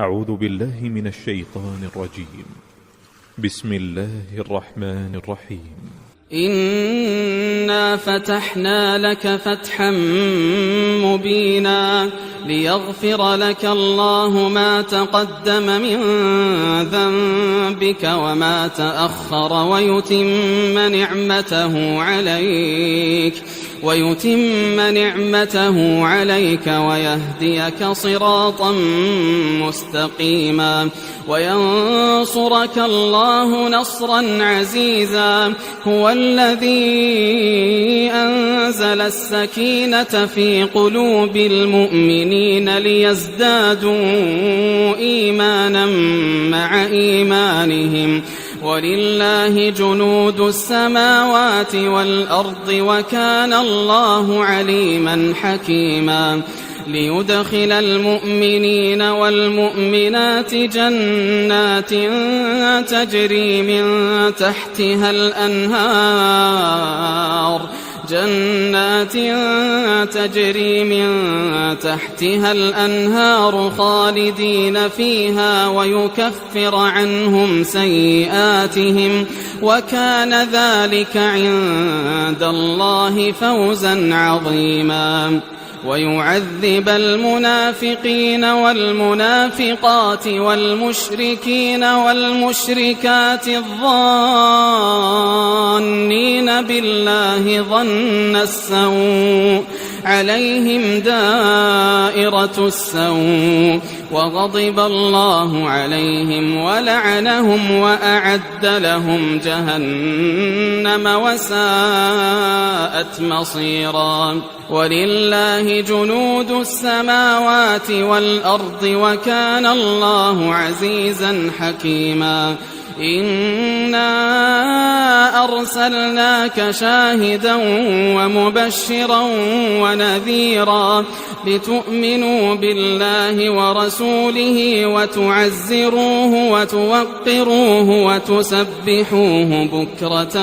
أعوذ بالله من الشيطان الرجيم. بسم الله الرحمن الرحيم. إنا فتحنا لك فتحا مبينا ليغفر لك الله ما تقدم من ذنبك وما تأخر ويتم نعمته عليك ويهديك صراطا مستقيما وينصرك الله نصرا عزيزا. هو الذي أنزل السكينة في قلوب المؤمنين ليزدادوا إيمانا مع إيمانهم ولله جنود السماوات والأرض وكان الله عليما حكيما. ليدخل المؤمنين والمؤمنات جنات تجري من تحتها الأنهار خالدين فيها ويكفر عنهم سيئاتهم وكان ذلك عند الله فوزا عظيما. ويعذب المنافقين والمنافقات والمشركين والمشركات الظانين بالله ظن السوء عليهم دائرة السوء وغضب الله عليهم ولعنهم وأعد لهم جهنم وساءت مصيرا. ولله جنود السماوات والأرض وكان الله عزيزا حكيما. إنا أرسلناك شاهدا ومبشرا ونذيرا لتؤمنوا بالله ورسوله وتعزروه وتوقروه وتسبحوه بكرة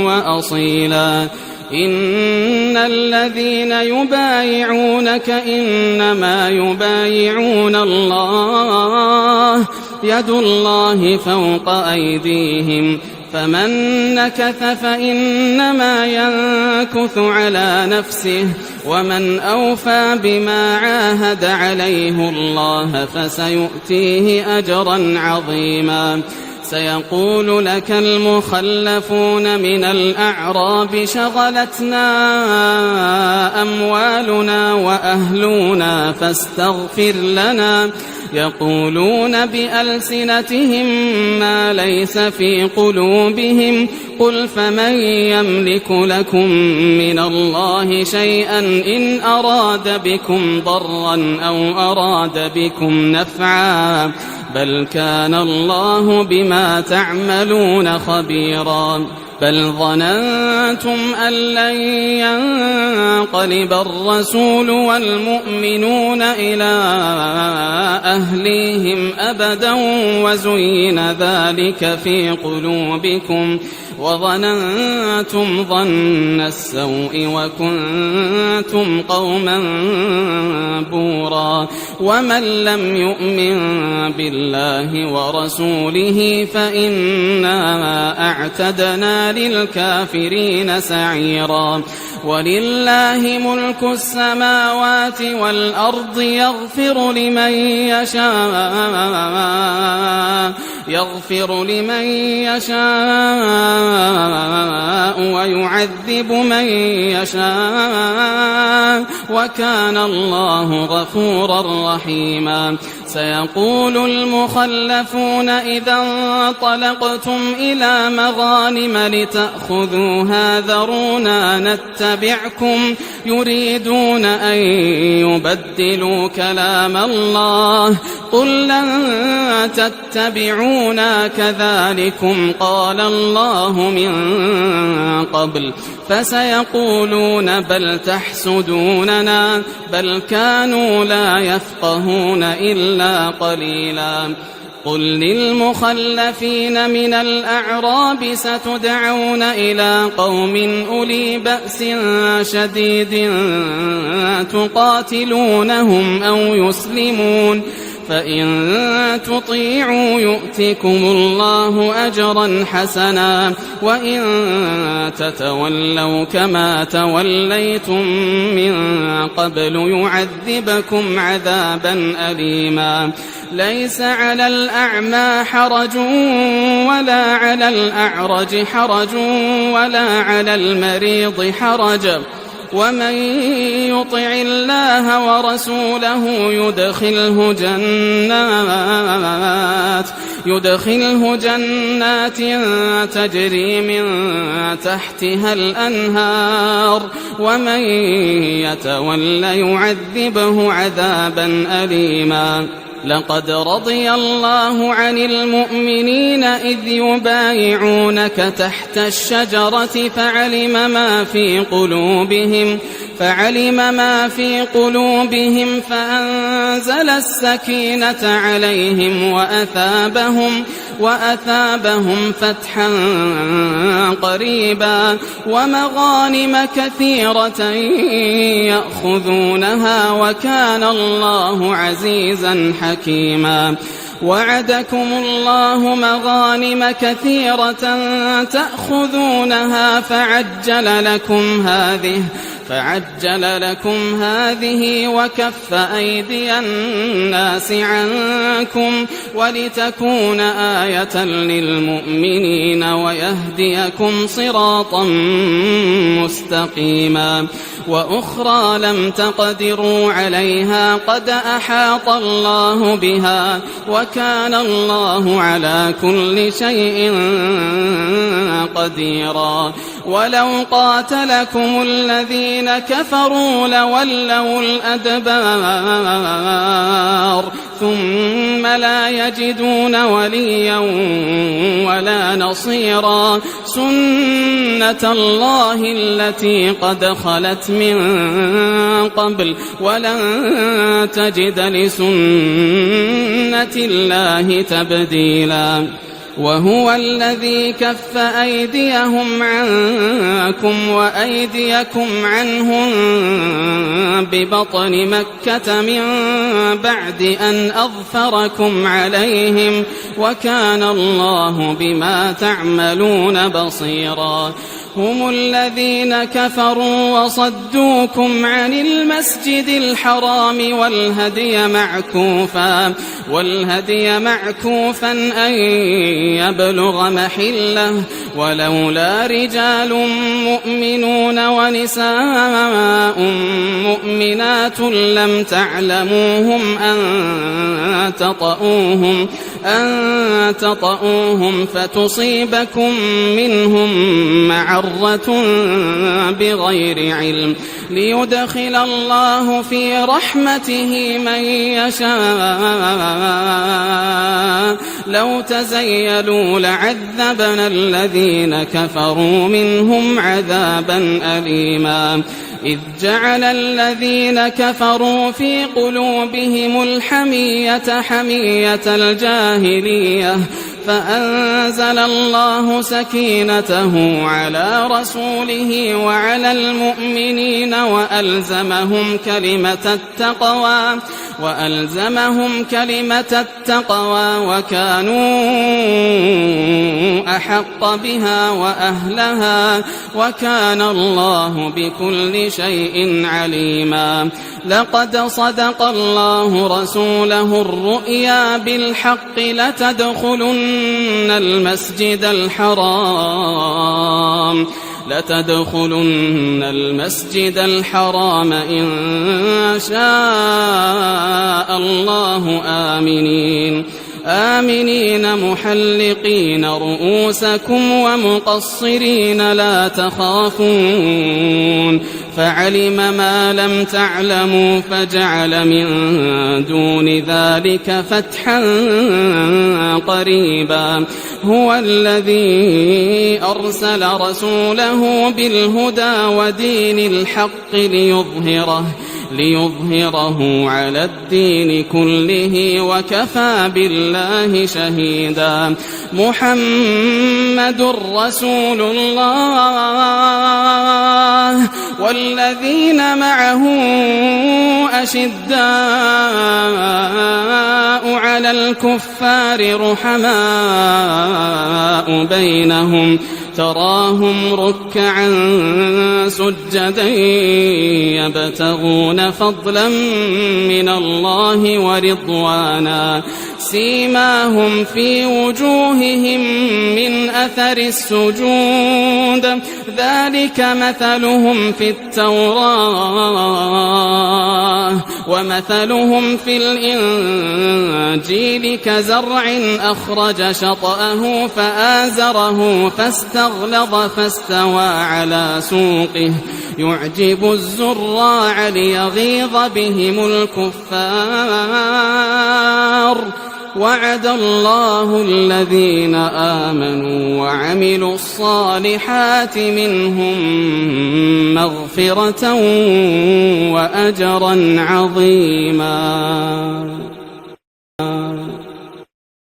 وأصيلا. إن الذين يبايعونك إنما يبايعون الله يد الله فوق أيديهم فمن نكث فإنما ينكث على نفسه ومن أوفى بما عاهد عليه الله فسيؤتيه أجرا عظيما. سيقول لك المخلفون من الأعراب شغلتنا أموالنا وأهلنا فاستغفر لنا يقولون بألسنتهم ما ليس في قلوبهم قل فمن يملك لكم من الله شيئا إن أراد بكم ضرا أو أراد بكم نفعا بل كان الله بما تعملون خبيرا. بل ظننتم أن لن ينقلب الرسول والمؤمنون إلى أهليهم أبدا وزين ذلك في قلوبكم وظننتم ظن السوء وكنتم قوما بورا. ومن لم يؤمن بالله ورسوله فإنا أعتدنا للكافرين سعيرا. ولله ملك السماوات والأرض يغفر لمن يشاء ويعذب من يشاء وكان الله غفورا رحيما. سيقول المخلفون إذا انطلقتم إلى مغانم لتأخذوها ذرونا نتبعكم يريدون أن يبدلوا كلام الله قل لن تتبعونا كذلكم قال الله من قبل فسيقولون بل تحسدوننا بل كانوا لا يفقهون إلا قليلا. قل للمخلفين من الأعراب ستدعون إلى قوم أولي بأس شديد تقاتلونهم أو يسلمون فإن تطيعوا يؤتكم الله أجرا حسنا وإن تتولوا كما توليتم من قبل يعذبكم عذابا أليما ليس على الأعمى حرج ولا على الأعرج حرج ولا على المريض حرج ومن يطع الله ورسوله يدخله جنات تجري من تحتها الأنهار ومن يتول يعذبه عذابا أليما لقد رضي الله عن المؤمنين إذ يبايعونك تحت الشجرة فعلم ما في قلوبهم فأنزل السكينة عليهم وأثابهم فتحا قريبا ومغانم كثيرة يأخذونها وكان الله عزيزا حكيما وعدكم الله مغانم كثيرة تأخذونها فعجل لكم هذه وكف أيدي الناس عنكم ولتكون آية للمؤمنين ويهديكم صراطا مستقيما وأخرى لم تقدروا عليها قد أحاط الله بها وكان الله على كل شيء قديرا ولو قاتلكم الذين كفروا لولوا الأدبار ثم لا يجدون وليا ولا نصيرا سنة الله التي قد خلت من قبل ولن تجد لسنة الله تبديلا وهو الذي كف أيديهم عنكم وأيديكم عنهم ببطن مكة من بعد أن أظفركم عليهم وكان الله بما تعملون بصيرا هم الذين كفروا وصدوكم عن المسجد الحرام والهدي معكوفا أن يبلغ محله ولولا رجال مؤمنون ونساء مؤمنات لم تعلموهم أن تطؤوهم فتصيبكم منهم معرة بغير علم ليدخل الله في رحمته من يشاء لو تزيلوا لعذبنا الذين كفروا منهم عذابا أليما إذ جعل الذين كفروا في قلوبهم الحمية حمية الجاهلية فأنزل الله سكينته على رسوله وعلى المؤمنين وألزمهم كلمة التقوى وكانوا أحق بها وأهلها وكان الله بكل شيء عليما لقد صدق الله رسوله الرؤيا بالحق لتدخلن المسجد الحرام إن شاء الله آمنين محلقين رؤوسكم ومقصرين لا تخافون فعلم ما لم تعلموا فجعل من دون ذلك فتحا قريبا هو الذي أرسل رسوله بالهدى ودين الحق ليظهره على الدين كله وكفى بالله شهيدا محمد رسول الله والذين معه أشداء على الكفار رحماء بينهم تراهم ركعا سجدا يبتغون فضلا من الله ورضوانا سيماهم في وجوههم من أثر السجود ذلك مثلهم في التوراة ومثلهم في الإنجيل كزرع أخرج شطأه فآزره فاستغلظ فاستوى على سوقه يعجب الزراع ليغيظ بهم الكفار وعد الله الذين آمنوا وعملوا الصالحات منهم مغفرة وأجرا عظيما.